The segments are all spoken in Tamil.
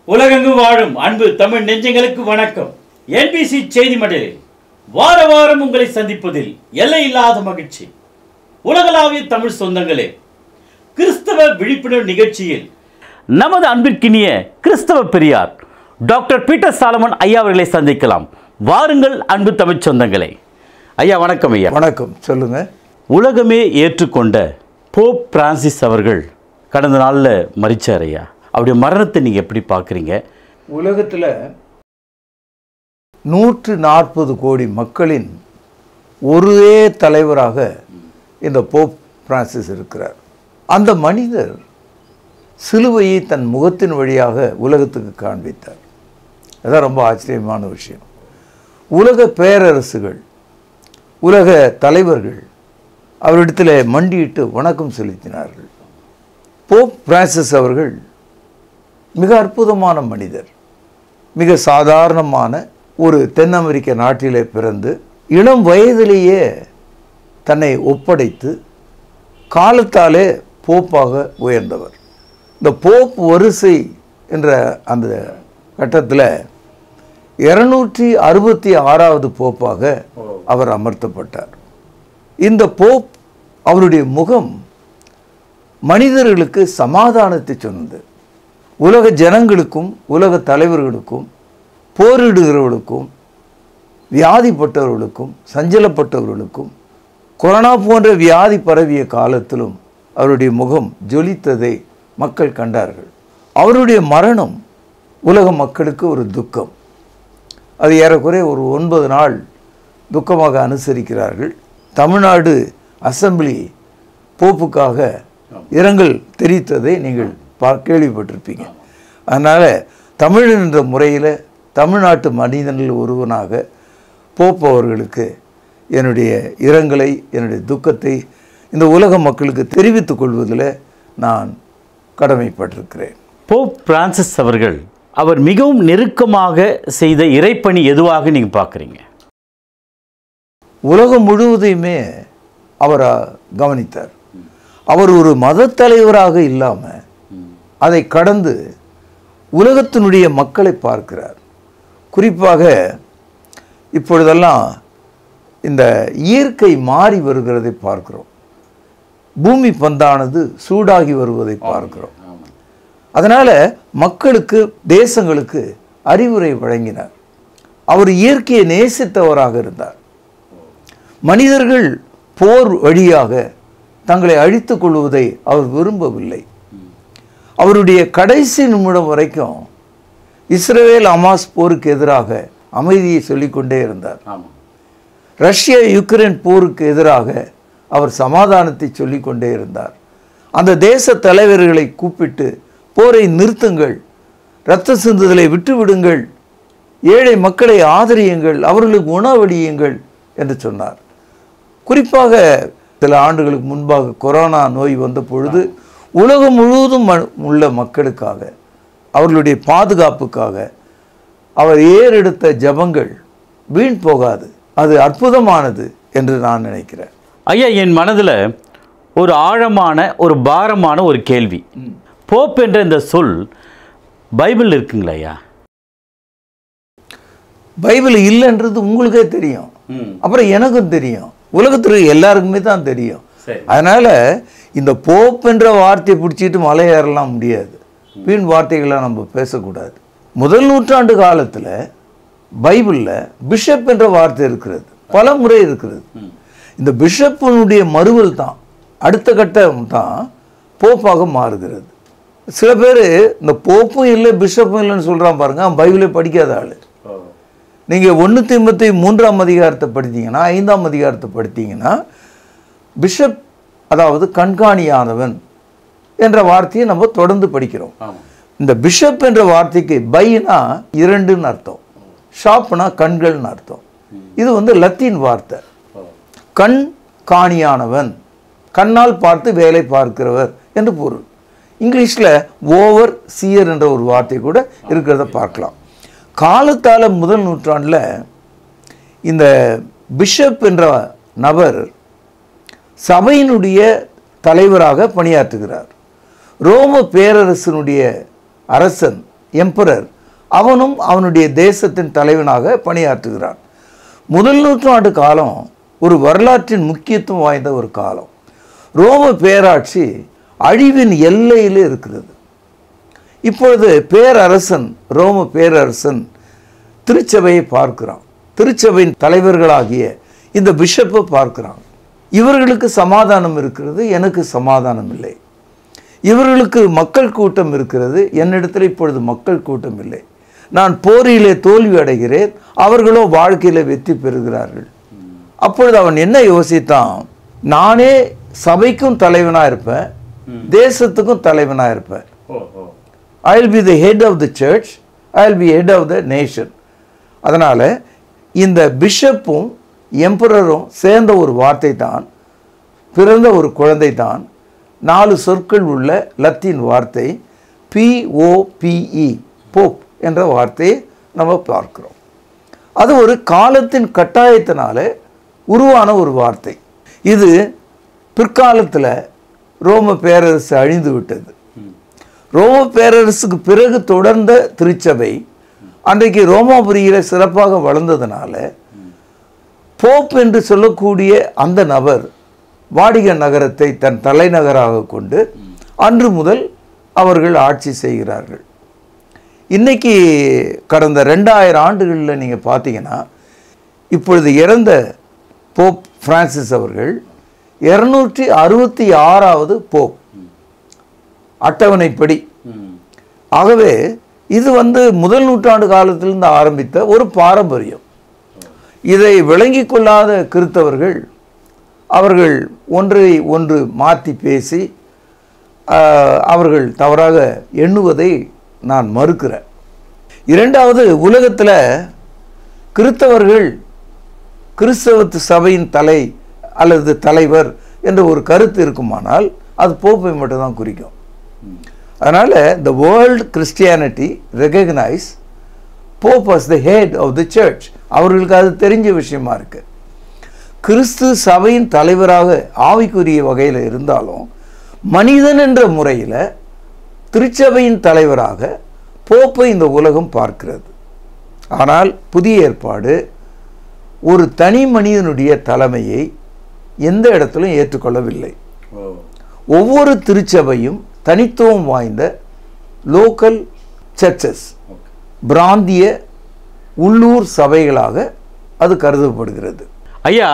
உலகெங்கும் வாழும் அன்பு தமிழ் நெஞ்சங்களுக்கு வணக்கம். NBC செய்தி மடலில் வார வாரம் உங்களை சந்திப்பதில் எல்லையில்லாத மகிழ்ச்சி. உலகளாவிய தமிழ் சொந்தங்களே, கிறிஸ்தவ விழிப்புணர்வு நிகழ்ச்சியில் நமது அன்பிற்கினிய கிறிஸ்தவ பெரியார் டாக்டர் பீட்டர் சாலமன் ஐயா அவர்களை சந்திக்கலாம். வாருங்கள் அன்பு தமிழ் சொந்தங்களே. ஐயா வணக்கம். ஐயா வணக்கம். சொல்லுங்க. உலகமே ஏற்றுக்கொண்ட போப் பிரான்சிஸ் அவர்கள் கடந்த நாளில் மரிச்சார். ஐயா, அவருடைய மரணத்தை நீங்கள் எப்படி பார்க்குறீங்க? உலகத்தில் 140 கோடி மக்களின் ஒரே தலைவராக இந்த போப் பிரான்சிஸ் இருக்கிறார். அந்த மனிதர் சிலுவையை தன் முகத்தின் வழியாக உலகத்துக்கு காண்பித்தார். அதான் ரொம்ப ஆச்சரியமான விஷயம். உலக பேரரசுகள், உலக தலைவர்கள் அவரிடத்தில் மண்டியிட்டு வணக்கம் செலுத்தினார்கள். போப் பிரான்சிஸ் அவர்கள் மிக அற்புதமான மனிதர். மிக சாதாரணமான ஒரு தென் அமெரிக்க நாட்டிலே பிறந்து இளம் வயதிலேயே தன்னை ஒப்படைத்து காலத்தாலே போப்பாக உயர்ந்தவர். இந்த போப் வரிசை என்ற அந்த கட்டத்தில் 266வது போப்பாக அவர் அமர்த்தப்பட்டார். இந்த போப் அவருடைய முகம் மனிதர்களுக்கு சமாதானத்தை சொன்னது. உலக ஜனங்களுக்கும் உலக தலைவர்களுக்கும் போரிடுகிறவர்களுக்கும் வியாதிப்பட்டவர்களுக்கும் சஞ்சலப்பட்டவர்களுக்கும் கொரோனா போன்ற வியாதி பரவிய காலத்திலும் அவருடைய முகம் ஜொலித்ததை மக்கள் கண்டார்கள். அவருடைய மரணம் உலக மக்களுக்கு ஒரு துக்கம். அது ஏறக்குறைய ஒரு 9 நாள் துக்கமாக அனுசரிக்கிறார்கள். தமிழ்நாடு அசம்பிளி போப்புக்காக இரங்கல் தெரிவித்ததை நீங்கள் கேள்விப்பட்டிருப்பீங்க. அதனால் தமிழன் என்ற முறையில் தமிழ்நாட்டு மனிதனில் ஒருவனாக போப் அவர்களுக்கு என்னுடைய இரங்கலை, என்னுடைய துக்கத்தை இந்த உலக மக்களுக்கு தெரிவித்துக் கொள்வதில் நான் கடமைப்பட்டிருக்கிறேன். போப் பிரான்சிஸ் அவர்கள் அவர் மிகவும் நெருக்கமாக செய்த இறைப்பணி எதுவாக நீங்கள் பார்க்குறீங்க? உலகம் முழுவதையுமே அவர் கவனித்தார். அவர் ஒரு மத தலைவராக இல்லாமல் அதை கடந்து உலகத்தினுடைய மக்களை பார்க்கிறார். குறிப்பாக இப்பொழுதெல்லாம் இந்த இயற்கை மாறி வருகிறதை பார்க்கிறோம். பூமி பந்தானது சூடாகி வருவதை பார்க்கிறோம். அதனால் மக்களுக்கு, தேசங்களுக்கு அறிவுரை வழங்கினார். அவர் இயற்கையை நேசித்தவராக இருந்தார். மனிதர்கள் போர் வழியாக தங்களை அழித்துக் கொள்வதை அவர் விரும்பவில்லை. அவருடைய கடைசி நிமிடம் வரைக்கும் இஸ்ரேல் ஹமாஸ் போருக்கு எதிராக அமைதியை சொல்லிக்கொண்டே இருந்தார். ரஷ்யா யுக்ரைன் போருக்கு எதிராக அவர் சமாதானத்தை சொல்லிக்கொண்டே இருந்தார். அந்த தேச தலைவர்களை கூப்பிட்டு போரை நிறுத்துங்கள், இரத்த சிந்துதலை விட்டுவிடுங்கள், ஏழை மக்களை ஆதரியுங்கள், அவர்களுக்கு உணவளியுங்கள் என்று சொன்னார். குறிப்பாக சில ஆண்டுகளுக்கு முன்பாக கொரோனா நோய் வந்த பொழுது உலகம் முழுவதும் உள்ள மக்களுக்காக, அவர்களுடைய பாதுகாப்புக்காக அவர் ஏறெடுத்த ஜபங்கள் வீண் போகாது, அது அற்புதமானது என்று நான் நினைக்கிறேன். ஐயா, என் மனதில் ஒரு ஆழமான, ஒரு பாரமான ஒரு கேள்வி. போப் என்ற இந்த சொல் பைபிள் இருக்குங்களா ஐயா? பைபிள் இல்லைன்றது உங்களுக்கே தெரியும், அப்புறம் எனக்கும் தெரியும், உலகத்திற்கு எல்லாருக்குமே தான் தெரியும். அதனால் இந்த போப் என்ற வார்த்தையை பிடிச்சிட்டு மலை ஏறலாம் முடியாது. வீண் வார்த்தைகளாக நம்ம பேசக்கூடாது. முதல் நூற்றாண்டு காலத்தில் பைபிளில் பிஷப் என்ற வார்த்தை இருக்கிறது, பல முறை இருக்கிறது. இந்த பிஷப்பினுடைய மறுவல் தான், அடுத்த கட்டம் தான் போப்பாக மாறுகிறது. சில பேர் இந்த போப்பும் இல்லை பிஷப்பும் இல்லைன்னு சொல்கிறான் பாருங்க, பைபிளை படிக்காத ஆள். நீங்கள் 1 தீமோத்தேயு 3ஆம் அதிகாரத்தை படித்தீங்கன்னா, 5ஆம் அதிகாரத்தை படித்தீங்கன்னா, பிஷப் அதாவது கண்காணியானவன் என்ற வார்த்தையை நம்ம தொடர்ந்து படிக்கிறோம். இந்த பிஷப் என்ற வார்த்தைக்கு பைனா 2ன்னு அர்த்தம், ஷாப்னா கண்கள்னு அர்த்தம். இது லத்தீன் வார்த்தை. கண் காணியானவன், கண்ணால் பார்த்து வேலை பார்க்கிறவர் என்று பொருள். இங்கிலீஷில் ஓவர் சியர் என்ற ஒரு வார்த்தை கூட இருக்கிறத பார்க்கலாம். காலத்தால் முதல் நூற்றாண்டில் இந்த பிஷப் என்ற நபர் சபையினுடைய தலைவராக பணியாற்றுகிறார். ரோம பேரரசனுடைய அரசன் எம்பரர், அவனும் அவனுடைய தேசத்தின் தலைவனாக பணியாற்றுகிறான். முதல் நூற்றாண்டு காலம் ஒரு வரலாற்றின் முக்கியத்துவம் வாய்ந்த ஒரு காலம். ரோம பேராட்சி அழிவின் எல்லையில் இருக்கிறது. இப்பொழுது பேரரசன், ரோம பேரரசன் திருச்சபையை பார்க்கிறான். திருச்சபையின் தலைவர்களாகிய இந்த பிஷப்பை பார்க்கிறான். இவர்களுக்கு சமாதானம் இருக்கிறது, எனக்கு சமாதானம் இல்லை. இவர்களுக்கு மக்கள் கூட்டம் இருக்கிறது, என்னிடத்தில் இப்பொழுது மக்கள் கூட்டம் இல்லை. நான் போரிலே தோல்வி அடைகிறேன், அவர்களோ வாழ்க்கையில் வெற்றி பெறுகிறார்கள். அப்பொழுது அவன் என்ன யோசித்தான்? நானே சபைக்கும் தலைவனாக இருப்பேன், தேசத்துக்கும் தலைவனாக இருப்பேன். I will be the head of the church, I will be head of the nation. அதனால் இந்த பிஷப்பும் எம்பரரும் சேர்ந்த ஒரு வார்த்தை தான், பிறந்த ஒரு குழந்தை தான். 4 சொற்கள் உள்ள லத்தீன் வார்த்தை POPE, போப் என்ற வார்த்தையை நம்ம பார்க்கிறோம். அது ஒரு காலத்தின் கட்டாயத்தினால உருவான ஒரு வார்த்தை. இது பிற்காலத்தில் ரோம பேரரசு அழிந்து விட்டது. ரோம பேரரசுக்கு பிறகு தொடர்ந்த திருச்சபை அன்றைக்கு ரோமாபுரியில் சிறப்பாக வளர்ந்ததுனால போப் என்று சொல்லக்கூடிய அந்த நபர் வாடிகன் நகரத்தை தன் தலைநகராக கொண்டு அன்று முதல் அவர்கள் ஆட்சி செய்கிறார்கள். இன்னைக்கு கடந்த 2000 ஆண்டுகளில் நீங்கள் பார்த்தீங்கன்னா, இப்பொழுது இறந்த போப் பிரான்சிஸ் அவர்கள் 266வது போப் அட்டவணைப்படி. ஆகவே இது முதல் நூற்றாண்டு காலத்திலிருந்து ஆரம்பித்த ஒரு பாரம்பரியம். இதை விளங்கி கொள்ளாத கிறித்தவர்கள் அவர்கள் ஒன்றை ஒன்று மாற்றி பேசி அவர்கள் தவறாக எண்ணுவதை நான் மறுக்கிறேன். இரண்டாவது, உலகத்தில் கிறித்தவர்கள் கிறிஸ்தவ சபையின் தலை அல்லது தலைவர் என்ற ஒரு கருத்து இருக்குமானால் அது போப்பை மட்டும்தான் குறிக்கும். அதனால் the world Christianity recognize Pope as the head of the church. அவர்களுக்கு அது தெரிஞ்ச விஷயமா இருக்கு. கிறிஸ்து சபையின் தலைவராக ஆவிக்குரிய வகையில் இருந்தாலும் மனிதன் என்ற முறையில் திருச்சபையின் தலைவராக போப்பை இந்த உலகம் பார்க்கிறது. ஆனால் புதிய ஏற்பாடு ஒரு தனி மனிதனுடைய தலைமையை எந்த இடத்திலும் ஏற்றுக்கொள்ளவில்லை. ஒவ்வொரு திருச்சபையும் தனித்துவம் வாய்ந்த லோக்கல் சர்ச்சஸ், பிராந்திய உள்ளூர் சபைகளாக அது கருதப்படுகிறது. ஐயா,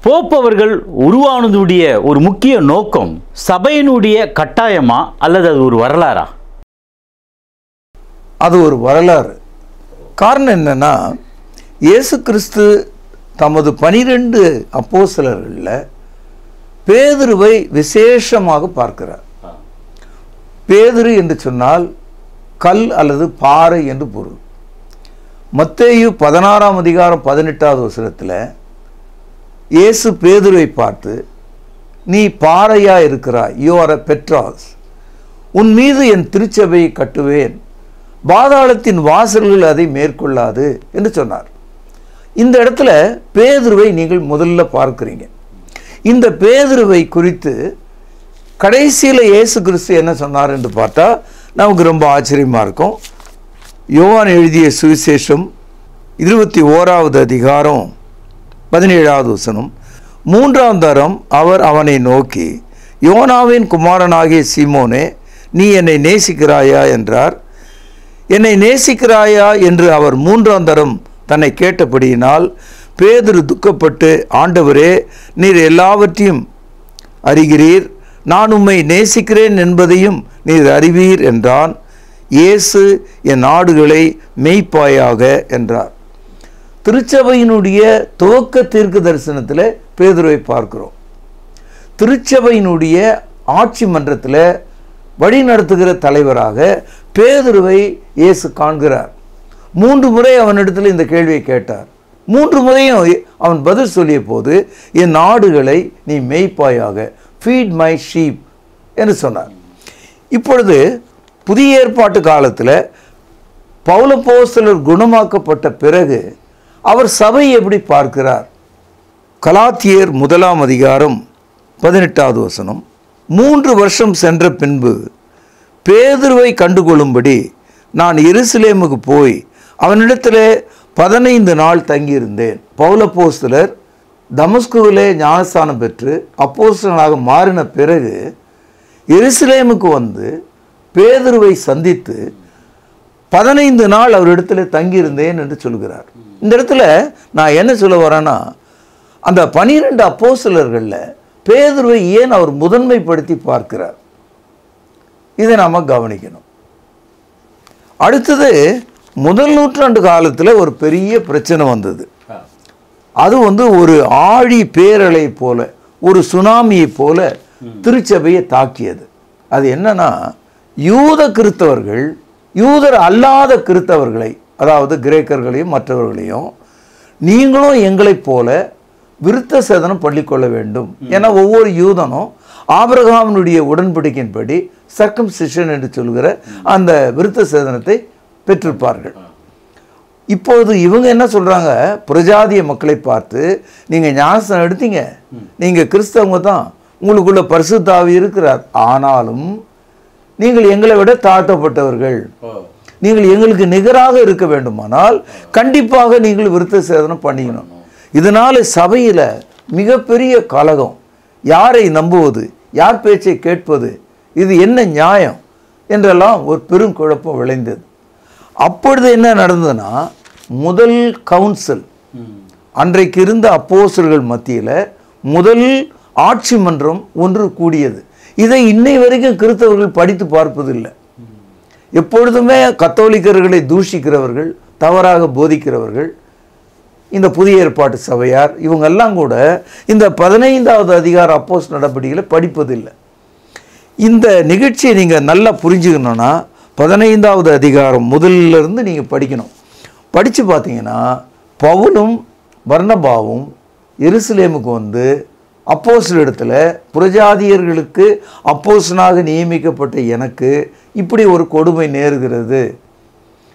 போப் அவர்கள் உருவானதுடைய ஒரு முக்கிய நோக்கம் சபையினுடைய கட்டாயமா அல்லது அது ஒரு வரலாறா? அது ஒரு வரலாறு. காரணம் என்னன்னா, இயேசு கிறிஸ்து தமது 12 அப்போஸ்தலர்களில் பேதுருவை விசேஷமாக பார்க்கிறார். பேதுரு என்று சொன்னால் கல் அல்லது பாறை என்று பொருள். மத்தேயு 16ஆம் அதிகாரம் 18வது வசனத்தில் இயேசு பேதுருவை பார்த்து, நீ பாறையா இருக்கிறாய், யூ ஆர் எ பெட்ராஸ், உன் மீது என் திருச்சபையை கட்டுவேன், பாதாளத்தின் வாசல்கள் அதை மேற்கொள்ளாது என்று சொன்னார். இந்த இடத்துல பேதுருவை நீங்கள் முதல்ல பார்க்கிறீங்க. இந்த பேதுருவை குறித்து கடைசியில் இயேசு கிறிஸ்து என்ன சொன்னார் என்று பார்த்தா நமக்கு ரொம்ப ஆச்சரியமாக இருக்கும். யோவான் எழுதிய சுவிசேஷம் 21வது அதிகாரம் 17வது வசனம், 3ஆம் தரம் அவர் அவனை நோக்கி, யோனாவின் குமாரனாகிய சீமோனே, நீ என்னை நேசிக்கிறாயா என்றார். என்னை நேசிக்கிறாயா என்று அவர் 3ஆம் தரம் தன்னை கேட்டபடியினால் பேதுரு துக்கப்பட்டு, ஆண்டவரே, நீர் எல்லாவற்றையும் அறிகிறீர், நான் உம்மை நேசிக்கிறேன் என்பதையும் நீர் அறிவீர் என்றான். இயேசு, என் ஆடுகளை மேய்ப்பாயாக என்றார். திருச்சபையினுடைய துவக்க தீர்க்க தரிசனத்தில் பேதுருவை பார்க்கிறோம். திருச்சபையினுடைய ஆட்சி மன்றத்தில் வழி நடத்துகிற தலைவராக பேதுருவை இயேசு காண்கிறார். 3 முறை அவனிடத்தில் இந்த கேள்வியை கேட்டார். 3 முறையும் அவன் பதில் சொல்லிய போது, என் ஆடுகளை நீ மேய்ப்பாயாக, ஃபீட் மை ஷீப் என்று சொன்னார். இப்பொழுது புதிய ஏற்பாட்டு காலத்தில் பவுலப்போஸ்தலர் குணமாக்கப்பட்ட பிறகு அவர் சபை எப்படி பார்க்கிறார்? கலாத்தியர் 1ஆம் அதிகாரம் 18வது வசனம், 3 வருஷம் சென்ற பின்பு பேதுருவை கண்டுகொள்ளும்படி நான் எருசலேமுக்கு போய் அவனிடத்தில் 15 நாள் தங்கியிருந்தேன். பவுலப்போஸ்தலர் தமஸ்குவிலே ஞானஸ்தானம் பெற்று அப்போஸ்தலனாக மாறின பிறகு எருசலேமுக்கு வந்து பேதுருவை சந்தித்து 15 நாள் அவரிடத்தில் தங்கியிருந்தேன் என்று சொல்கிறார். இந்த இடத்துல நான் என்ன சொல்ல வரேன்னா, அந்த 12 அப்போஸ்தலர்களில் பேதுருவை ஏன் அவர் முதன்மைப்படுத்தி பார்க்கிறார், இதை நாம் கவனிக்கணும். அடுத்தது, முதல் நூற்றாண்டு காலத்தில் ஒரு பெரிய பிரச்சனை வந்தது. அது ஒரு ஆழி பேரலை போல, ஒரு சுனாமியை போல திருச்சபையை தாக்கியது. அது என்னன்னா, யூத கிறிஸ்தவர்கள் யூதர் அல்லாத கிறிஸ்தவர்களை, அதாவது கிரேக்கர்களையும் மற்றவர்களையும், நீங்களும் எங்களைப் போல விருத்த சேதனம் பண்ணிக்கொள்ள வேண்டும். ஏன்னா ஒவ்வொரு யூதனும் ஆபிரகாமினுடைய உடன்படிக்கையின்படி சர்க்கம்சிஷன் என்று சொல்கிற அந்த விருத்த சேதனத்தை பெற்றிருப்பார்கள். இப்போது இவங்க என்ன சொல்றாங்க, பிரஜாதிய மக்களை பார்த்து, நீங்க ஞானஸ்தானம் எடுத்தீங்க, நீங்க கிறிஸ்தவங்க தான், உங்களுக்குள்ள பரிசுத்த ஆவி இருக்கிறார், ஆனாலும் நீங்கள் எங்களை விட தாழ்த்தப்பட்டவர்கள், நீங்கள் எங்களுக்கு நிகராக இருக்க வேண்டுமானால் கண்டிப்பாக நீங்கள் விருத்த சேதனம் பண்ணிக்கணும். இதனால சபையில மிகப்பெரிய கலகம். யாரை நம்புவது, யார் பேச்சை கேட்பது, இது என்ன நியாயம் என்றெல்லாம் ஒரு பெரும் குழப்பம் விளைந்தது. அப்பொழுது என்ன நடந்ததுன்னா, முதல் கவுன்சில், அன்றைக்கு இருந்த அப்போஸ்தலர்கள் மத்தியில் முதல் ஆட்சி மன்றம் ஒன்று கூடியது. இதை இன்னை வரைக்கும் கிறிஸ்தவர்கள் படித்து பார்ப்பதில்லை. எப்பொழுதுமே கத்தோலிக்கர்களை தூஷிக்கிறவர்கள், தவறாக போதிக்கிறவர்கள், இந்த புதிய ஏற்பாட்டு சபையார், இவங்கெல்லாம் கூட இந்த 15வது அதிகார அப்போஸ்தலர் நடபடிகளை படிப்பதில்லை. இந்த நிகழ்ச்சியை நீங்கள் நல்லா புரிஞ்சுக்கணுன்னா 15வது அதிகாரம் முதலிலிருந்து நீங்கள் படிக்கணும். படித்து பார்த்தீங்கன்னா, பவுலும் பர்னபாவும் எருசலேமுக்கு வந்து அப்போஸ்தலரிடத்தில், புரஜாதியர்களுக்கு அப்போஸ்தலனாக நியமிக்கப்பட்ட எனக்கு இப்படி ஒரு கொடுமை நேருகிறது,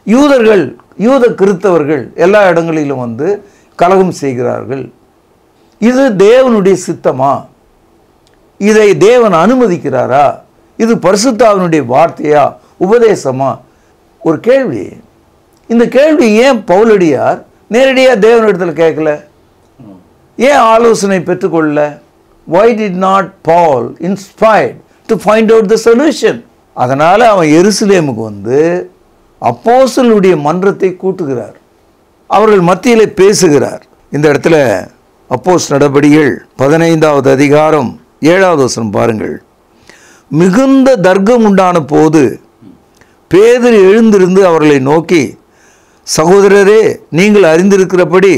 யூதர்கள் யூத கிறிஸ்தவர்கள் எல்லா இடங்களிலும் வந்து கலகம் செய்கிறார்கள், இது தேவனுடைய சித்தமா, இதை தேவன் அனுமதிக்கிறாரா, இது பரிசுத்தாவினுடைய வார்த்தையா, உபதேசமா? ஒரு கேள்வி. இந்த கேள்வி ஏன் பவுலடியார் நேரடியாக தேவனிடத்தில் கேட்கல, ஏன் ஆலோசனை பெற்றுக்கொள்ள? why did not Paul inspired to find out the solution? அதனால் அவன் எருசலேமுக்கு வந்து அப்போஸ்தலருடைய மன்றத்தை கூட்டுகிறார், அவர்கள் மத்தியிலே பேசுகிறார். இந்த இடத்துல அப்போஸ்தலர் நடபடிகள் 15வது அதிகாரம் 7வது வசனம் பாருங்கள். மிகுந்த தர்க்கம் உண்டான போது பேதுரு எழுந்திருந்து அவர்களை நோக்கி, சகோதரரே, நீங்கள் அறிந்திருக்கிறபடி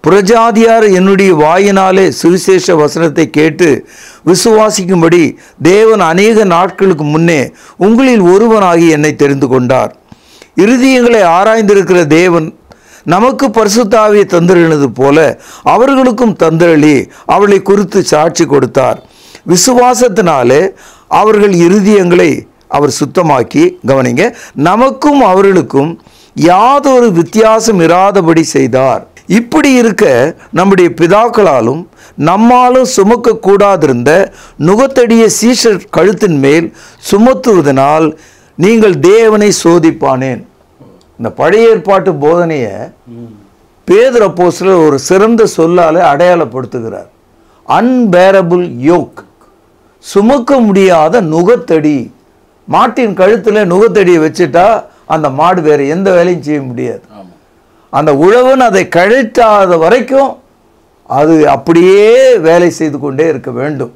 புரஜாதியார் என்னுடைய வாயினாலே சுவிசேஷ வசனத்தை கேட்டு விசுவாசிக்கும்படி தேவன் அநேக நாட்களுக்கு முன்னே உங்களில் ஒருவனாகி என்னை தெரிந்து கொண்டார். இருதயங்களை ஆராய்ந்திருக்கிற தேவன் நமக்கு பரிசுத்த ஆவியை தந்திரளினது போல அவர்களுக்கும் தந்திரளி அவளை குறித்து சாட்சி கொடுத்தார். விசுவாசத்தினாலே அவர்கள் இருதயங்களை அவர் சுத்தமாக்கி, கவனிங்க, நமக்கும் அவர்களுக்கும் யாதொரு வித்தியாசம் இராதபடி செய்தார். இப்படி இருக்க நம்முடைய பிதாக்களாலும் நம்மாலும் சுமக்க கூடாதிருந்த நுகத்தடிய சீஷர் கழுத்தின் மேல் சுமத்துவதனால் நீங்கள் தேவனை சோதிப்பானேன். இந்த பழைய ஏற்பாட்டு போதனையை பேதுரு அப்போஸ்தலர் ஒரு சிறந்த சொல்லால அடையாளப்படுத்துகிறார். அன்பேரபிள் யோக், சுமக்க முடியாத நுகத்தடி. மாட்டின் கழுத்தில் நுகத்தடியை வச்சுட்டா அந்த மாடு வேற எந்த வேலையும் செய்ய முடியாது. அந்த உழவன் அதை கழட்டாத வரைக்கும் அது அப்படியே வேலை செய்து கொண்டே இருக்க வேண்டும்.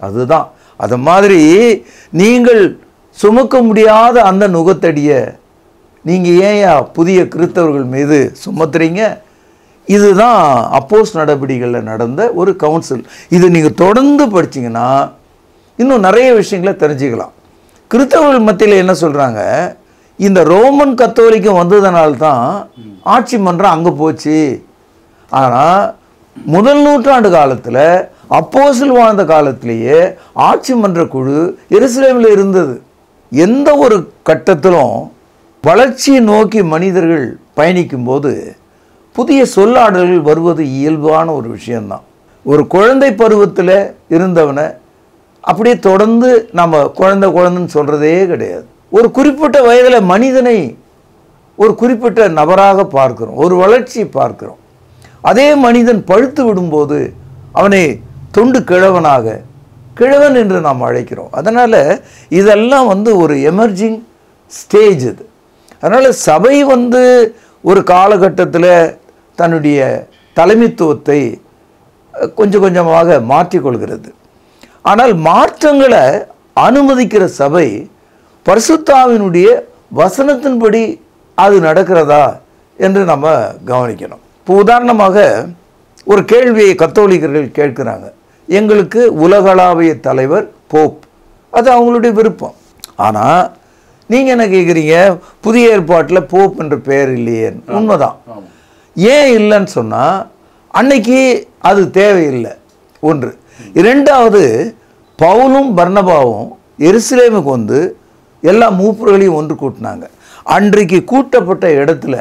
அதுதான். அது மாதிரி நீங்கள் சுமக்க முடியாத அந்த நுகத்தடியை நீங்கள் ஏன் புதிய கிறிஸ்தவர்கள் மீது சுமத்துறீங்க? இதுதான் அப்போஸ்தலர் நடபடிகளில் நடந்த ஒரு கவுன்சில். இது நீங்கள் தொடர்ந்து படிச்சிங்கன்னா இன்னும் நிறைய விஷயங்களை தெரிஞ்சுக்கலாம். கிறிஸ்தவர்கள் மத்தியில் என்ன சொல்கிறாங்க, இந்த ரோமன் கத்தோலிக்கம் வந்ததுனால்தான் ஆட்சி மன்றம் அங்கே போச்சு. ஆனால் முதல் நூற்றாண்டு காலத்தில் அப்போஸ்தலர் வாழ்ந்த காலத்திலேயே ஆட்சி மன்ற குழு எருசலேமில் இருந்தது. எந்த ஒரு கட்டத்திலும் வளர்ச்சியை நோக்கி மனிதர்கள் பயணிக்கும் போது புதிய சொல்லாடல்கள் வருவது இயல்பான ஒரு விஷயம்தான். ஒரு குழந்தை பருவத்தில் இருந்தவனை அப்படியே தொடர்ந்து நம்ம குழந்தைன்னு சொல்கிறதே கிடையாது. ஒரு குறிப்பிட்ட வயதில் மனிதனை ஒரு குறிப்பிட்ட நபராக பார்க்கிறோம், ஒரு வளர்ச்சி பார்க்கிறோம். அதே மனிதன் பழுத்து விடும்போது அவனை தொண்டு கிழவன் என்று நாம் அழைக்கிறோம். அதனால் இதெல்லாம் ஒரு எமர்ஜிங் ஸ்டேஜ் இது. அதனால் சபை ஒரு காலகட்டத்தில் தன்னுடைய தலைமைத்துவத்தை கொஞ்சம் கொஞ்சமாக மாற்றிக்கொள்கிறது. ஆனால் மாற்றங்களை அனுமதிக்கிற சபை பரிசுத்தாவினுடைய வசனத்தின்படி அது நடக்கிறதா என்று நம்ம கவனிக்கணும். இப்போ உதாரணமாக ஒரு கேள்வியை கத்தோலிக்கர்கள் கேட்கிறாங்க. எங்களுக்கு உலகளாவிய தலைவர் போப், அது அவங்களுடைய விருப்பம். ஆனால் நீங்கள் என்ன கேட்குறீங்க, புதிய ஏற்பாட்டில் போப் என்ற பெயர் இல்லையே. உண்மைதான். ஏன் இல்லைன்னு சொன்னால் அன்னைக்கு அது தேவையில்லை, ஒன்று. இரண்டாவது, பவுலும் பர்னபாவும் எருசலேமுக்கு எல்லா மூப்பர்களையும் ஒன்று கூட்டினாங்க. அன்றைக்கு கூட்டப்பட்ட இடத்துல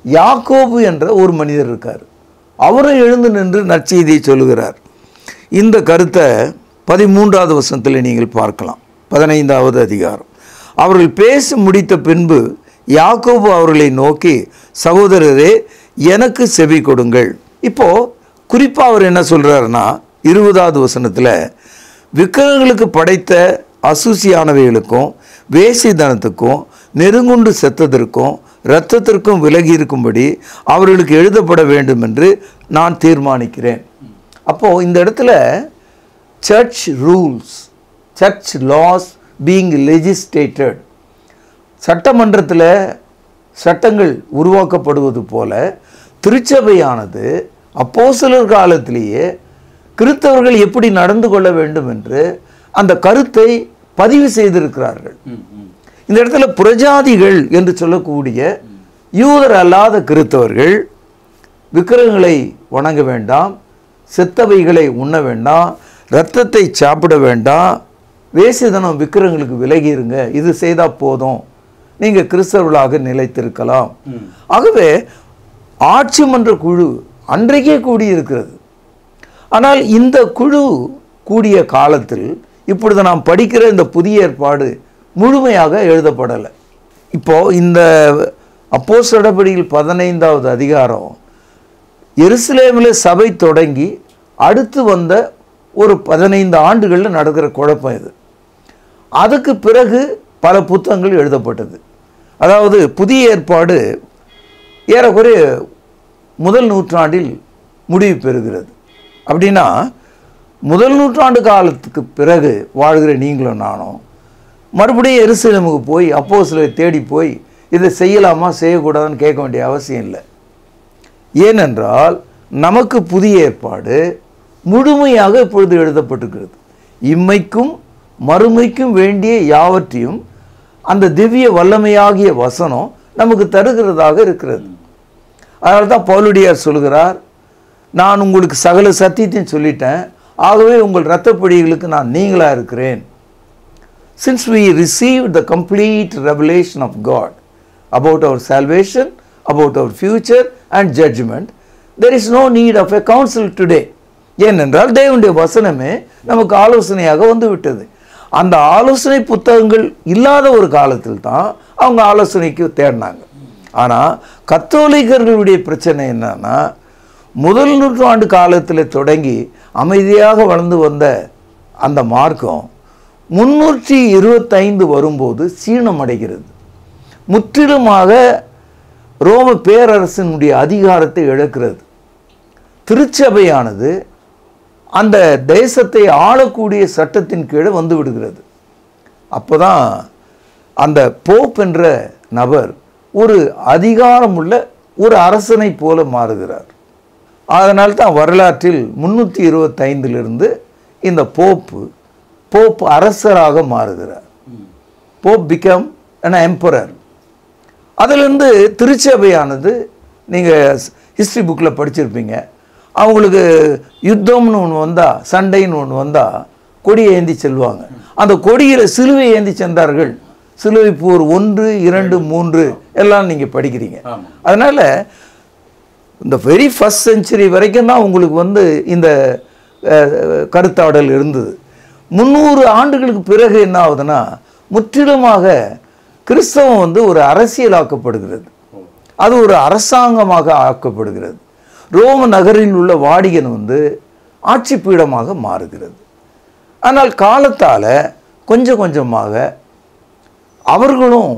யாக்கோபு என்ற ஒரு மனிதர் இருக்கார். அவரும் எழுந்து நின்று நற்செய்தியை சொல்லுகிறார். இந்த கருத்தை 13வது வசனத்தில் நீங்கள் பார்க்கலாம். 15வது அதிகாரம். அவர்கள் பேசி முடித்த பின்பு யாக்கோபு அவர்களை நோக்கி, சகோதரரே, எனக்கு செவி கொடுங்கள். இப்போது குறிப்பாக அவர் என்ன சொல்கிறாருன்னா, 20வது வசனத்தில் விக்கிரகங்களுக்கு படைத்த அசூசியானவைகளுக்கும் வேசித்தனத்துக்கும் நெருங்குண்டு செத்ததற்கும் இரத்தத்திற்கும் விலகி இருக்கும்படி அவர்களுக்கு எழுதப்பட வேண்டும் என்று நான் தீர்மானிக்கிறேன். அப்போது இந்த இடத்துல church rules, church laws being legislated, சட்டமன்றத்தில் சட்டங்கள் உருவாக்கப்படுவது போல திருச்சபையானது அப்போஸ்தலர் காலத்திலேயே கிறிஸ்தவர்கள் எப்படி நடந்து கொள்ள வேண்டும் என்று அந்த கருத்தை பதிவு செய்திருக்கிறார்கள். இந்த இடத்துல புறஜாதிகள் என்று சொல்லக்கூடிய யூதர் அல்லாத கிறிஸ்தவர்கள் விக்கிரகங்களை வணங்க வேண்டாம், செத்தவைகளை உண்ண வேண்டாம், இரத்தத்தை சாப்பிட வேண்டாம், வேசிதனம் விக்கிரகங்களுக்கு விலகி இருங்க, இது செய்தால் போதும், நீங்கள் கிறிஸ்தவர்களாக நிலைத்திருக்கலாம். ஆகவே ஆட்சி மன்ற குழு அன்றைக்கே கூடியிருக்கிறது. ஆனால் இந்த குழு கூடிய காலத்தில் இப்பொழுது நாம் படிக்கிற இந்த புதிய ஏற்பாடு முழுமையாக எழுதப்படலை. இப்போது இந்த அப்போஸ்தலர் நடபடிகள் 15வது அதிகாரம் எருசலேமில் சபை தொடங்கி அடுத்து வந்த ஒரு 15 ஆண்டுகளில் நடக்கிற குழப்பம் இது. அதுக்கு பிறகு பல புத்தகங்கள் எழுதப்பட்டது. அதாவது புதிய ஏற்பாடு ஏறக்குறைய முதல் நூற்றாண்டில் முடிவு பெறுகிறது. அப்படின்னா முதல் நூற்றாண்டு காலத்துக்கு பிறகு வாழ்கிற நீங்களும் நானும் மறுபடியும் எருசலேமுக்கு போய் அப்போஸ்தலரை தேடி போய் இதை செய்யலாமா செய்யக்கூடாதுன்னு கேட்க வேண்டிய அவசியம் இல்லை. ஏனென்றால் நமக்கு புதிய ஏற்பாடு முழுமையாக இப்பொழுது எழுதப்பட்டிருக்கிறது. இம்மைக்கும் மறுமைக்கும் வேண்டிய யாவற்றையும் அந்த திவ்ய வல்லமையாகிய வசனம் நமக்கு தருகிறதாக இருக்கிறது. அதனால தான் பவுலடியார் சொல்கிறார், நான் உங்களுக்கு சகல சத்தியத்தையும் சொல்லிட்டேன், ஆகவே உங்கள் இரத்தப்படிகளுக்கு நான் நீங்களாக இருக்கிறேன். Since we received the complete revelation of God about our salvation, about our future and judgment, there is no need of a counsel today. ஏனென்றால் தேவனுடைய வசனமே நமக்கு ஆலோசனையாக வந்து விட்டது. அந்த ஆலோசனை புத்தகங்கள் இல்லாத ஒரு காலத்தில் தான் அவங்க ஆலோசனைக்கு தேடினாங்க. ஆனால் கத்தோலிக்கர்களுடைய பிரச்சனை என்னன்னா, முதல் நூற்றாண்டு காலத்தில் தொடங்கி அமைதியாக வளர்ந்து வந்த அந்த மார்க்கம் 325 வரும்போது சீனம் அடைகிறது. முற்றிலுமாக ரோம பேரரசினுடைய அதிகாரத்தை இழக்கிறது. திருச்சபையானது அந்த தேசத்தை ஆளக்கூடிய சட்டத்தின் கீழே வந்து விடுகிறது. அப்போதான் அந்த போப் என்ற நபர் ஒரு அதிகாரமுள்ள ஒரு அரசனை போல மாறுகிறார். அதனால்தான் வரலாற்றில் 325 இந்த போப் அரசராக மாறுகிறார். Pope become an emperor. அதிலிருந்து திருச்சபையானது நீங்கள் ஹிஸ்ட்ரி புக்கில் படிச்சிருப்பீங்க. அவங்களுக்கு யுத்தம்னு ஒன்று வந்தால், சண்டைன்னு ஒன்று வந்தால் கொடியை ஏந்தி செல்வாங்க. அந்த கொடியில் சிலுவை ஏந்தி சென்றார்கள். சிலுவை போர் 1, 2, 3 எல்லாம் நீங்கள் படிக்கிறீங்க. அதனால் இந்த வெரி ஃபர்ஸ்ட் செஞ்சுரி வரைக்கும் தான் உங்களுக்கு இந்த கருத்தாடல் இருந்தது. 300 ஆண்டுகளுக்கு பிறகு என்ன ஆகுதுன்னா, முற்றிலுமாக கிறிஸ்தவம் ஒரு அரசியலாக்கப்படுகிறது. அது ஒரு அரசாங்கமாக ஆக்கப்படுகிறது. ரோம நகரில் உள்ள வாடிகன் ஆட்சி பீடமாக மாறுகிறது. ஆனால் காலத்தால் கொஞ்சம் கொஞ்சமாக அவர்களும்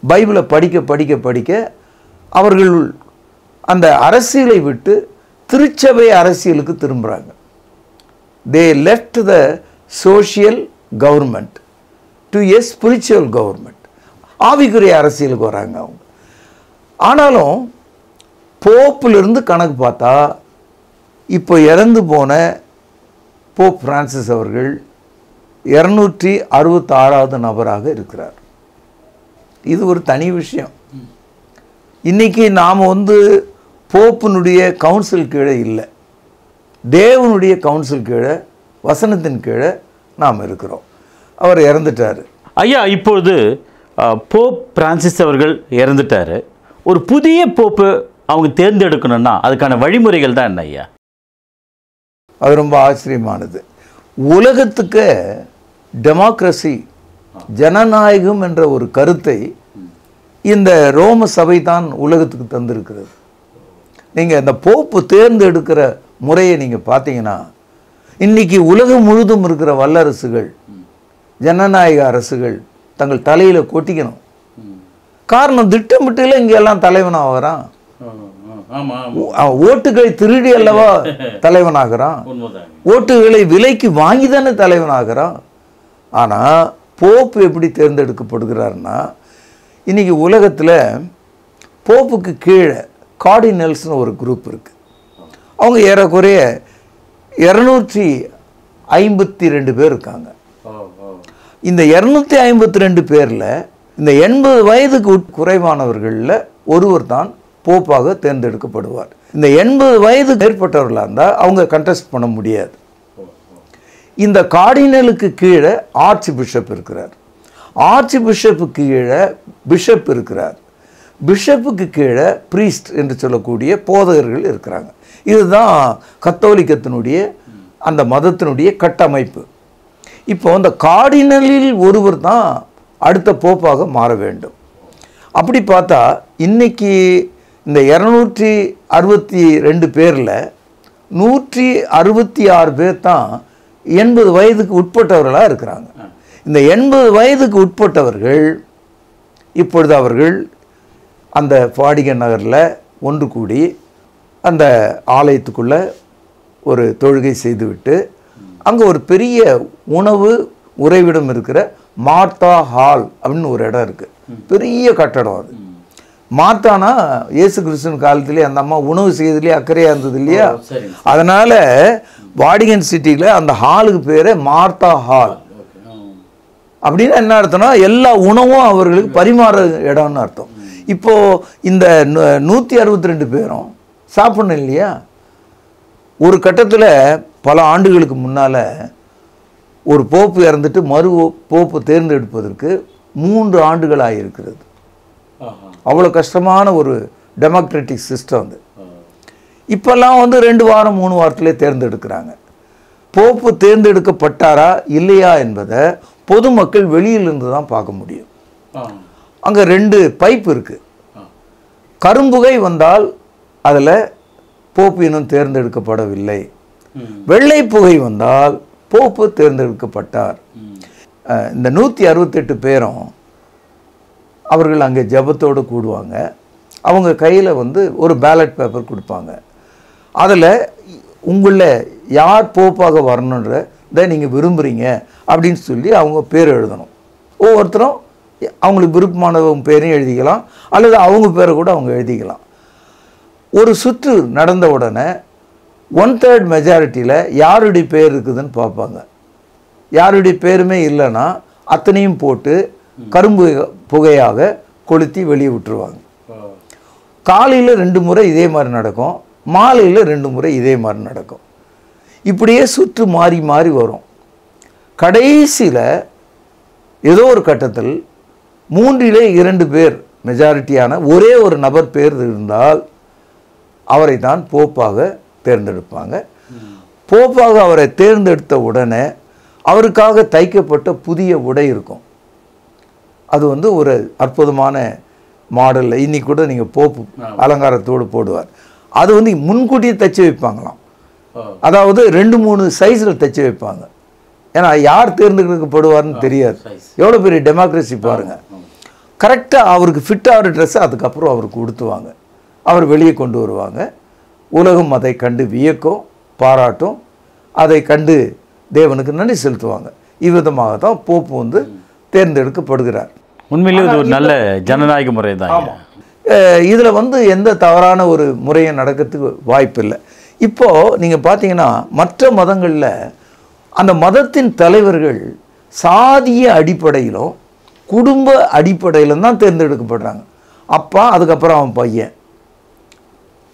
பைபிளை படிக்க படிக்க படிக்க அவர்கள் அந்த அரசியலை விட்டு திருச்சபை அரசியலுக்கு திரும்புகிறாங்க. they left the social government to a spiritual government. ஆவிக்குரிய அரசியலுக்கு வராங்க அவங்க. ஆனாலும் போப்பிலிருந்து கணக்கு பார்த்தா இப்போ இறந்து போன போப் பிரான்சிஸ் அவர்கள் 266வது நபராக இருக்கிறார். இது ஒரு தனி விஷயம். இன்னைக்கு நாம் போப்பினுடைய கவுன்சில் கீழே இல்லை, தேவனுடைய கவுன்சில் கீழே, வசனத்தின் கீழே நாம் இருக்கிறோம். அவர் இறந்துட்டார். ஐயா, இப்பொழுது போப் பிரான்சிஸ் அவர்கள் இறந்துட்டார். ஒரு புதிய போப்பு அவங்க தேர்ந்தெடுக்கணும்னா அதுக்கான வழிமுறைகள் தான் என்ன ஐயா? அது ரொம்ப ஆச்சரியமானது. உலகத்துக்கு டெமோக்ரஸி, ஜனநாயகம் என்ற ஒரு கருத்தை இந்த ரோம சபை தான் உலகத்துக்கு தந்திருக்கிறது. நீங்கள் இந்த போப்பு தேர்ந்தெடுக்கிற முறையை நீங்கள் பார்த்தீங்கன்னா இன்னைக்கு உலகம் முழுதும் இருக்கிற வல்லரசுகள், ஜனநாயக அரசுகள் தங்கள் தலையில் கொட்டிக்கணும். காரணம், திட்டமிட்டில் இங்கெல்லாம் தலைவனாக வரான். ஓட்டுகளை திருடி அல்லவா தலைவனாகிறான், ஓட்டுகளை விலைக்கு வாங்கி தானே தலைவனாகிறான். ஆனால் போப்பு எப்படி தேர்ந்தெடுக்கப்படுகிறார்னா, இன்னைக்கு உலகத்தில் போப்புக்கு கீழே கார்டினல்ஸ்னு ஒரு குரூப் இருக்குது. அவங்க ஏறக்குறைய 252 பேர் இருக்காங்க. இந்த 252 பேரில் இந்த 80 வயதுக்கு குறைவானவர்களில் ஒருவர் தான் போப்பாக தேர்ந்தெடுக்கப்படுவார். இந்த 80 வயதுக்கு மேற்பட்டவர்களாக இருந்தால் அவங்க கண்டெஸ்ட் பண்ண முடியாது. இந்த கார்டினலுக்கு கீழே ஆர்ச் பிஷப் இருக்கிறார், ஆர்ச் பிஷப்புக்கு கீழே பிஷப் இருக்கிறார், பிஷப்புக்கு கீழே பிரீஸ்ட் என்று சொல்லக்கூடிய போதகர்கள் இருக்கிறாங்க. இதுதான் கத்தோலிக்கத்தினுடைய அந்த மதத்தினுடைய கட்டமைப்பு. இப்போ அந்த கார்டினலில் ஒருவர் தான் அடுத்த போப்பாக மாற வேண்டும். அப்படி பார்த்தா இன்னைக்கு இந்த 262 பேரில் 166 பேர் தான் 80 வயதுக்கு உட்பட்டவர்களாக இருக்கிறாங்க. இந்த 80 வயதுக்கு உட்பட்டவர்கள் இப்பொழுது அவர்கள் அந்த வாடிகன் நகரில் ஒன்று கூடி அந்த ஆலயத்துக்குள்ளே ஒரு தொழுகை செய்துவிட்டு அங்கே ஒரு பெரிய உணவு உறைவிடம் இருக்கிற மார்த்தா ஹால் அப்படின்னு ஒரு இடம் இருக்குது. பெரிய கட்டடம் அது. மார்த்தானா இயேசு கிறிஸ்துவின் காலத்திலே அந்த அம்மா உணவு செய்யறதுலேயே அக்கறையாக இருந்தது இல்லையா? அதனால் வாடிகன் சிட்டியில் அந்த ஹாலுக்கு பேர் மார்த்தா ஹால். அப்படின்னா என்ன அர்த்தம்னா எல்லா உணவும் அவர்களுக்கு பரிமாற இடம்னு அர்த்தம். இப்போது இந்த 162 பேரும் சாப்பிடணும் இல்லையா? ஒரு கட்டத்தில் பல ஆண்டுகளுக்கு முன்னால் ஒரு போப்பு இறந்துட்டு மறு போப்பு தேர்ந்தெடுப்பதற்கு 3 ஆண்டுகள் ஆகியிருக்கிறது. அவ்வளோ கஷ்டமான ஒரு டெமோக்ராட்டிக் சிஸ்டம் அது. இப்போல்லாம் 2 வாரம் 3 வாரத்திலே தேர்ந்தெடுக்கிறாங்க. போப்பு தேர்ந்தெடுக்கப்பட்டாரா இல்லையா என்பதை பொதுமக்கள் வெளியிலிருந்து தான் பார்க்க முடியும். அங்கே 2 பைப் இருக்குது. கரும்புகை வந்தால் அதில் போப்பு இன்னும் தேர்ந்தெடுக்கப்படவில்லை, வெள்ளை புகை வந்தால் போப்பு தேர்ந்தெடுக்கப்பட்டார். இந்த 168 பேரும் அவர்கள் அங்கே ஜெபத்தோடு கூடுவாங்க. அவங்க கையில் ஒரு பேலட் பேப்பர் கொடுப்பாங்க. அதில் உங்களில் யார் போப்பாக வரணுன்றதை நீங்கள் விரும்புகிறீங்க அப்படின்னு சொல்லி அவங்க பேர் எழுதணும். ஒவ்வொருத்தரும் அவங்களுக்கு விருப்பமானவங்க பேரையும் எழுதிக்கலாம், அல்லது அவங்க பேரை கூட அவங்க எழுதிக்கலாம். ஒரு சுற்று நடந்த உடனே 1/3 மெஜாரிட்டியில் யாருடைய பேர் இருக்குதுன்னு பார்ப்பாங்க. யாருடைய பேருமே இல்லைன்னா அத்தனையும் போட்டு கரும்பு புகையாக கொளுத்தி வெளியே விட்டுருவாங்க. காலையில் 2 முறை இதே மாதிரி நடக்கும், மாலையில் 2 முறை இதே மாதிரி நடக்கும். இப்படியே சுற்று மாறி மாறி வரும். கடைசியில் ஏதோ ஒரு கட்டத்தில் 3ல் 2 பேர் மெஜாரிட்டியான ஒரே ஒரு நபர் பேர் இருந்தால் அவரை தான் போப்பாக தேர்ந்தெடுப்பாங்க. போப்பாக அவரை தேர்ந்தெடுத்த உடனே அவருக்காக தைக்கப்பட்ட புதிய உடை இருக்கும். அது ஒரு அற்புதமான மாடலில் இன்னைக்கு கூட நீங்கள் போப்பு அலங்காரத்தோடு போடுவார். அது வந்து முன்கூட்டியே தைச்சி வைப்பாங்களாம். அதாவது 2-3 சைஸில் தைச்சி வைப்பாங்க. ஏன்னா யார் தேர்ந்தெடுக்கப்படுவார்னு தெரியாது. எவ்வளோ பெரிய டெமோக்ரஸி பாருங்கள். கரெக்டாக அவருக்கு ஃபிட் ஆகிற ட்ரெஸ்ஸை அதுக்கப்புறம் அவருக்கு உடுத்துவாங்க. அவர் வெளியே கொண்டு வருவாங்க. உலகம் அதை கண்டு வியக்கும், பாராட்டும், அதை கண்டு தேவனுக்கு நன்றி செலுத்துவாங்க. இவ்விதமாக தான் போப்பு வந்து தேர்ந்தெடுக்கப்படுகிறார். உண்மையிலேயே இது ஒரு நல்ல ஜனநாயக முறை தான். இதில் வந்து எந்த தவறான ஒரு முறையும் நடக்கிறதுக்கு வாய்ப்பு இல்லை. இப்போது நீங்கள் பார்த்தீங்கன்னா மற்ற மதங்களில் அந்த மதத்தின் தலைவர்கள் சாதிய அடிப்படையிலும் குடும்ப அடிப்படையிலும் தான் தேர்ந்தெடுக்கப்படுறாங்க. அப்பா, அதுக்கப்புறம் அவன் பையன்,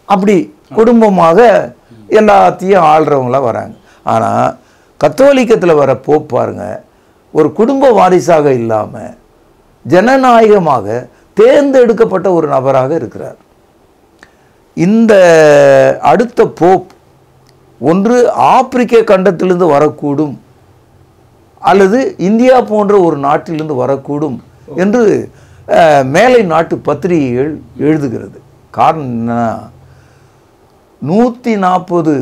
அப்படி குடும்பமாக எல்லாத்தையும் ஆள்றவங்களாம் வராங்க. ஆனால் கத்தோலிக்கத்தில் வர போப் பாருங்க, ஒரு குடும்ப வாரிசாக இல்லாமல் ஜனநாயகமாக தேர்ந்தெடுக்கப்பட்ட ஒரு நபராக இருக்கிறார். இந்த அடுத்த போப் ஒன்று ஆப்பிரிக்க கண்டத்திலிருந்து வரக்கூடும் அல்லது இந்தியா போன்ற ஒரு நாட்டிலிருந்து வரக்கூடும் என்று மேலை நாட்டு பத்திரிகைகள் எழுதுகிறது. காரணம் என்னன்னா, 140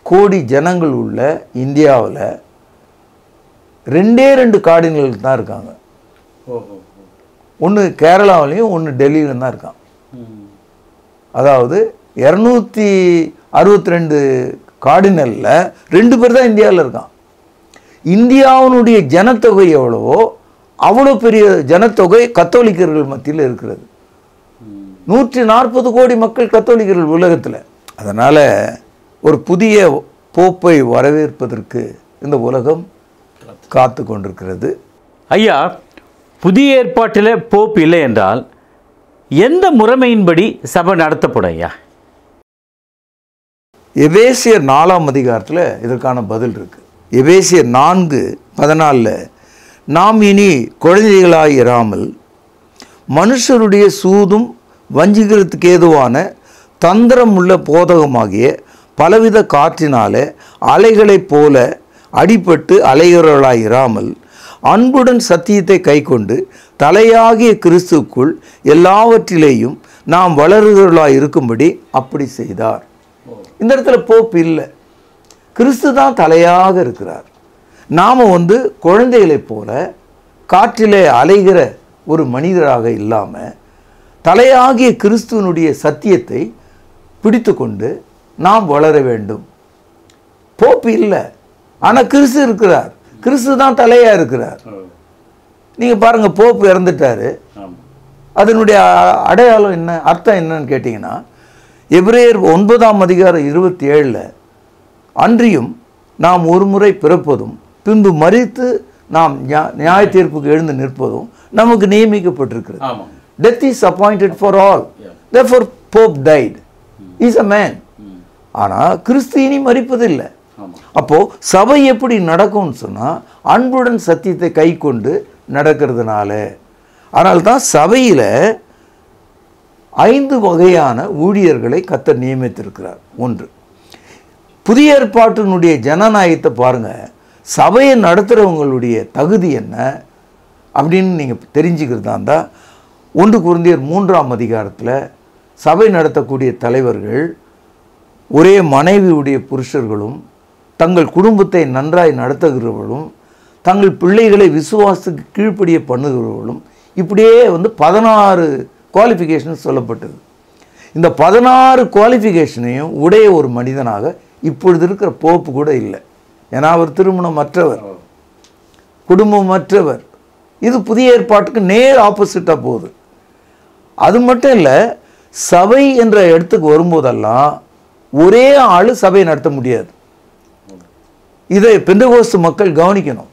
கோடி ஜனங்கள் உள்ள இந்தியாவில் 2 கார்டினல்கள் தான் இருக்காங்க. ஒன்று கேரளாவிலையும் ஒன்று டெல்லியிலும் தான் இருக்கான். அதாவது 262 கார்டினலில் 2 பேர் தான் இந்தியாவில் இருக்கான். இந்தியாவினுடைய ஜனத்தொகை எவ்வளவோ அவ்வளோ பெரிய ஜனத்தொகை கத்தோலிக்கர்கள் மத்தியில் இருக்கிறது. 140 கோடி மக்கள் கத்தோலிக்கர்கள் உலகத்தில். அதனால் ஒரு புதிய போப்பை வரவேற்பதற்கு இந்த உலகம் காத்து கொண்டிருக்கிறது. ஐயா, புதிய ஏற்பாட்டில் போப் இல்லை என்றால் எந்த முறைமையின்படி சபை நடத்தப்படும் ஐயா? எபேசியர் 4ஆம் அதிகாரத்தில் இதற்கான பதில் இருக்குது. எபேசியர் 4:14 நாம் இனி குழந்தைகளாய் இராமல் மனுஷருடைய சூதும் வஞ்சிக்கிறதுக்கு ஏதுவான தந்திரம் உள்ள போதகமாகிய பலவித காற்றினாலே அலைகளைப் போல அடிபட்டு அலைகிறவர்களாய் இராமல் அன்புடன் சத்தியத்தை கைக்கொண்டு தலையாகிய கிறிஸ்துக்குள் எல்லாவற்றிலேயும் நாம் வளருகிறவர்களாய் இருக்கும்படி அப்படி செய்தார். இந்த இடத்துல போப் இல்லை, கிறிஸ்து தான் தலையாக இருக்கிறார். நாம் வந்து குழந்தைகளைப் போல காற்றிலே அலைகிற ஒரு மனிதராக இல்லாமல் தலையாகிய கிறிஸ்துவனுடைய சத்தியத்தை பிடித்து கொண்டு நாம் வளர வேண்டும். போப் இல்லை, ஆனால் கிறிஸ்து இருக்கிறார். கிறிஸ்து தான் தலையாக இருக்கிறார். நீங்கள் பாருங்கள், போப் இறந்துட்டாரு. அதனுடைய அடையாளம் என்ன, அர்த்தம் என்னன்னு கேட்டிங்கன்னா, எபிரேயர் 9ஆம் அதிகாரம் 27 அன்றியும் நாம் ஒரு முறை பிறப்பதும் பின்பு மரித்து நாம் நியாய தீர்ப்புக்கு எழுந்து நிற்பதும் நமக்கு நியமிக்கப்பட்டிருக்கிறது. Death is appointed for all. Therefore Pope died. He is a man. ஆனால் கிறிஸ்து இனி மரிப்பதில்லை. அப்போது சபை எப்படி நடக்கும்னு சொன்னால் அன்புடன் சத்தியத்தை கை கொண்டு நடக்கிறதுனால. அதனால்தான் சபையில் 5 வகையான ஊழியர்களை கர்த்தர் நியமித்திருக்கிறார். ஒன்று, புதிய ஏற்பாட்டினுடைய ஜனநாயகத்தை பாருங்கள். சபையை நடத்துகிறவங்களுடைய தகுதி என்ன அப்படின்னு நீங்கள் தெரிஞ்சுக்கிறதா இருந்தால் 1 கொரிந்தியர் 3ஆம் அதிகாரத்தில் சபை நடத்தக்கூடிய தலைவர்கள் ஒரே மனைவியுடைய புருஷர்களும் தங்கள் குடும்பத்தை நன்றாய் நடத்துகிறவர்களும் தங்கள் பிள்ளைகளை விசுவாசத்துக்கு கீழ்ப்படிய பண்ணுகிறவர்களும் இப்படியே 16 குவாலிஃபிகேஷன் சொல்லப்பட்டது. இந்த 16 குவாலிஃபிகேஷனையும் உடைய ஒரு மனிதனாக இப்பொழுது இருக்கிற போப்பு கூட இல்லை. ஏன்னா அவர் திருமணமற்றவர், குடும்பமற்றவர். இது புதிய ஏற்பாட்டுக்கு நேர் ஆப்போசிட்டாக போகுது. அது மட்டும் இல்லை, சபை என்ற இடத்துக்கு வரும்போதெல்லாம் ஒரே ஆள் சபையை நடத்த முடியாது. இதை பெந்தகோஸ்து மக்கள் கவனிக்கணும்.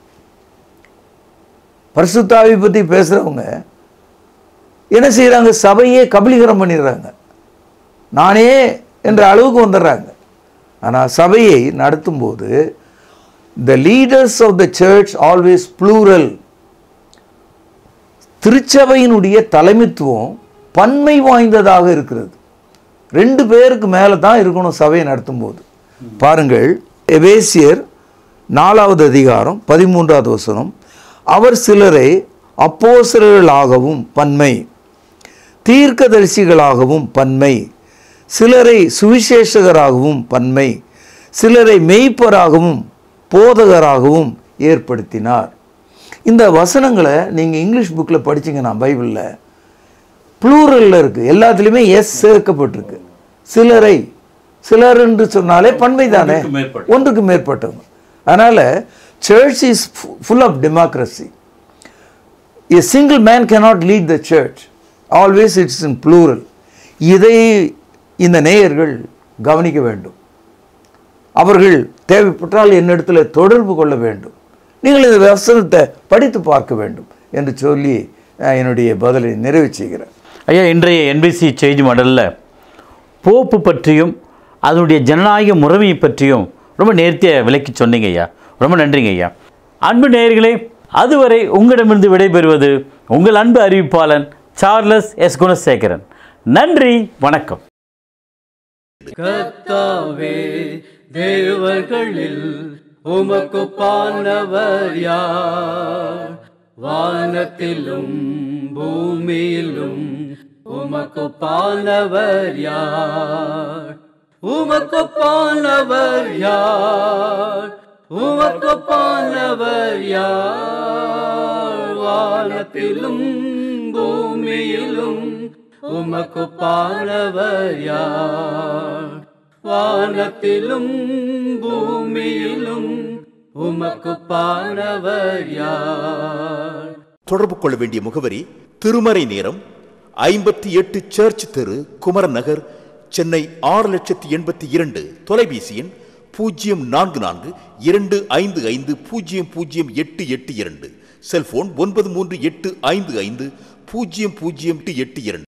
பரிசுத்த ஆவியை பற்றி பேசுகிறவங்க என்ன செய்கிறாங்க, சபையே கபலீகரம் பண்ணிடுறாங்க, நானே என்ற அளவுக்கு வந்துடுறாங்க. ஆனால் சபையை நடத்தும்போது the leaders of the church always plural. திருச்சபையினுடைய தலைமைத்துவம் பன்மை வாய்ந்ததாக இருக்கிறது. 2 பேருக்கு மேலே தான் இருக்கணும் சபையை நடத்தும் போது. பாருங்கள், எபேசியர் 4ஆவது அதிகாரம் 13ஆவது வசனம், அவர் சிலரை அப்போஸ்தலர்களாகவும் பன்மை, தீர்க்கதரிசிகளாகவும் பன்மை, சிலரை சுவிசேஷகராகவும் பன்மை, சிலரை மெய்ப்பராகவும் போதகராகவும் ஏற்படுத்தினார். இந்த வசனங்களை நீங்கள் இங்கிலீஷ் புக்கில் படிச்சிங்கன்னா பைபிளில் ப்ளூரலில் இருக்குது. எல்லாத்துலேயுமே எஸ் சேர்க்கப்பட்டிருக்கு. சிலரை, சிலர் என்று சொன்னாலே பன்மை தானே, ஒன்றுக்கு மேற்பட்டவங்க. அதனால் church is full of democracy. A single man cannot lead the church. Always it's in plural. இதை இந்த நேயர்கள் கவனிக்க வேண்டும். அவர்கள் தேவைப்பட்டால் என்னிடத்தில் தொடர்பு கொள்ள வேண்டும். நீங்கள் இந்த வசனத்தை படித்து பார்க்க வேண்டும் என்று சொல்லி என்னுடைய பதிலை நிறைவு செய்கிறேன். ஐயா, இன்றைய என்பிசி செய்தி மடலில் போப்பு பற்றியும் அதனுடைய ஜனநாயக முறைமையை பற்றியும் ரொம்ப நேர்த்தியாக விளக்கி சொன்னீங்க ஐயா. ரொம்ப நன்றிங்க ஐயா. அன்பு நேயர்களே, அதுவரை உங்களிடமிருந்து விடைபெறுவது உங்கள் அன்பு அறிவிப்பாளன் சார்லஸ் எஸ் குணசேகரன். நன்றி, வணக்கம். கர்த்தாவே, தேவர்களில் உமக்கு பானவர் யார்? வானத்திலும் பூமியிலும் உமக்கு பானவர் யார்? உமக்கு பானவர் யார்? உமக்கு பானவர் யார்? வானத்திலும் பூமியிலும் உமக்கு பானவர் யார்? வானத்திலும் பூமியிலும் உமக்கு பானவர் யார்? தொடர்பு கொள்ள வேண்டிய முகவரி: திருமறை நேரம், 58 சர்ச் தெரு, குமரன் நகர், சென்னை 6,82,000. தொலைபேசி எண் 044255008882. செல்போன் 9385500882.